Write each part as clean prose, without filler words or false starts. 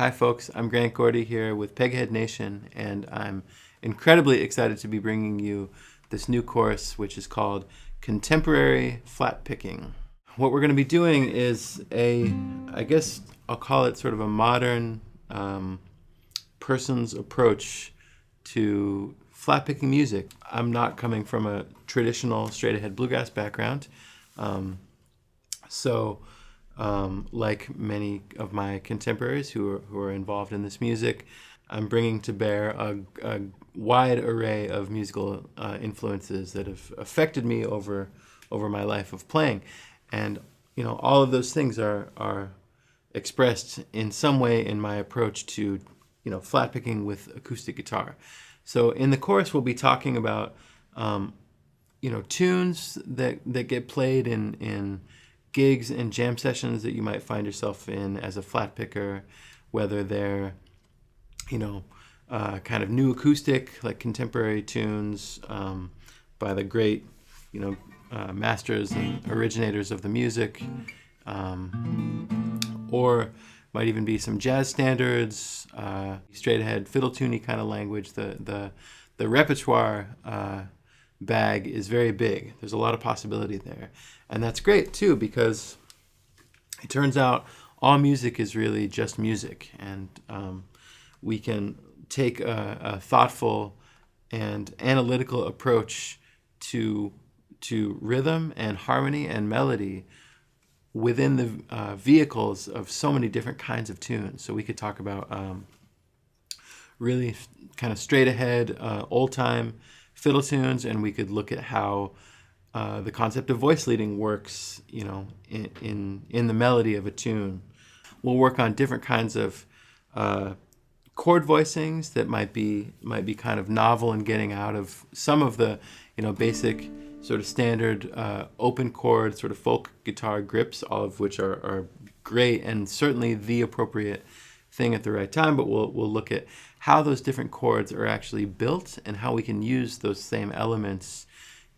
Hi folks, I'm Grant Gordy here with Peghead Nation, and I'm incredibly excited to be bringing you this new course which is called Contemporary Flatpicking. What we're going to be doing is I guess I'll call it sort of a modern person's approach to flatpicking music. I'm not coming from a traditional straight-ahead bluegrass background, like many of my contemporaries who are involved in this music, I'm bringing to bear a wide array of musical influences that have affected me over my life of playing. And all of those things are expressed in some way in my approach to flatpicking with acoustic guitar. So in the course we'll be talking about tunes that get played in gigs and jam sessions that you might find yourself in as a flat picker, whether they're kind of new acoustic, like contemporary tunes by the great masters and originators of the music, or might even be some jazz standards, straight ahead fiddle tuney kind of language. The repertoire bag is very big. There's a lot of possibility there. And that's great too, because it turns out all music is really just music. And we can take a thoughtful and analytical approach to rhythm and harmony and melody within the vehicles of so many different kinds of tunes. So we could talk about really kind of straight ahead, old time fiddle tunes, and we could look at how the concept of voice leading works, in the melody of a tune. We'll work on different kinds of chord voicings that might be kind of novel and getting out of some of the basic sort of standard open chord sort of folk guitar grips, all of which are great and certainly the appropriate thing at the right time. But we'll look at how those different chords are actually built and how we can use those same elements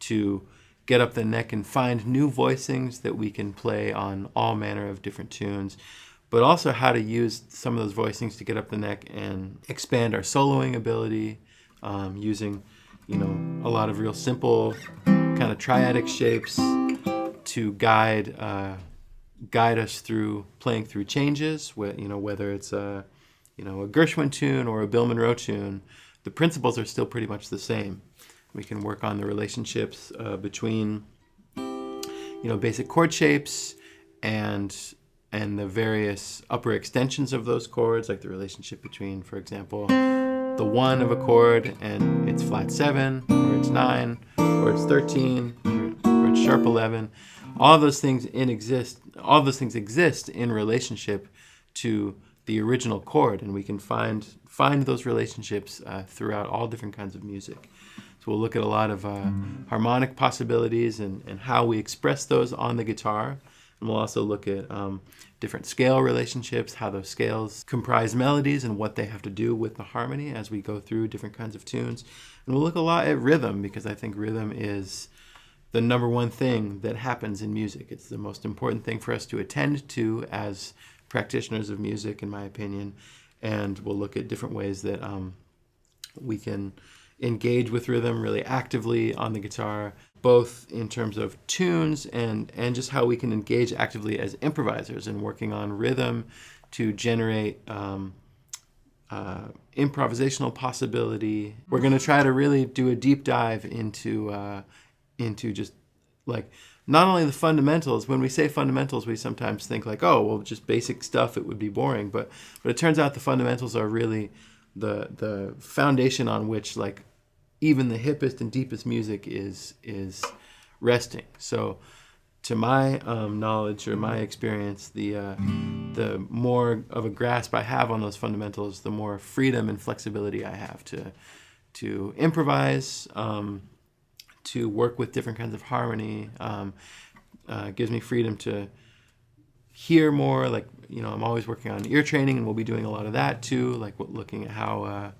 to get up the neck and find new voicings that we can play on all manner of different tunes, but also how to use some of those voicings to get up the neck and expand our soloing ability, using a lot of real simple kind of triadic shapes to guide us through playing through changes. Whether it's a Gershwin tune or a Bill Monroe tune, the principles are still pretty much the same. We can work on the relationships between basic chord shapes and the various upper extensions of those chords, like the relationship between, for example, the 1 of a chord and it's flat 7, or it's 9, or it's 13, or it's sharp 11. All those things exist in relationship to the original chord, and we can find those relationships throughout all different kinds of music. So we'll look at a lot of harmonic possibilities and how we express those on the guitar. And we'll also look at different scale relationships, how those scales comprise melodies and what they have to do with the harmony as we go through different kinds of tunes. And we'll look a lot at rhythm, because I think rhythm is the number one thing that happens in music. It's the most important thing for us to attend to as practitioners of music, in my opinion. And we'll look at different ways that we can engage with rhythm really actively on the guitar, both in terms of tunes and just how we can engage actively as improvisers in working on rhythm to generate improvisational possibility. We're going to try to really do a deep dive into just like not only the fundamentals. When we say fundamentals, we sometimes think like, oh, well, just basic stuff, it would be boring. But it turns out the fundamentals are really the foundation on which like even the hippest and deepest music is resting. So to my knowledge or my experience, the more of a grasp I have on those fundamentals, the more freedom and flexibility I have to improvise, to work with different kinds of harmony. Gives me freedom to hear more. Like, I'm always working on ear training, and we'll be doing a lot of that too, like looking at how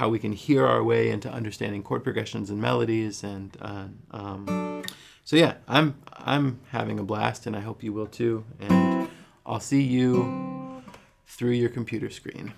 we can hear our way into understanding chord progressions and melodies. And so yeah, I'm having a blast, and I hope you will too. And I'll see you through your computer screen.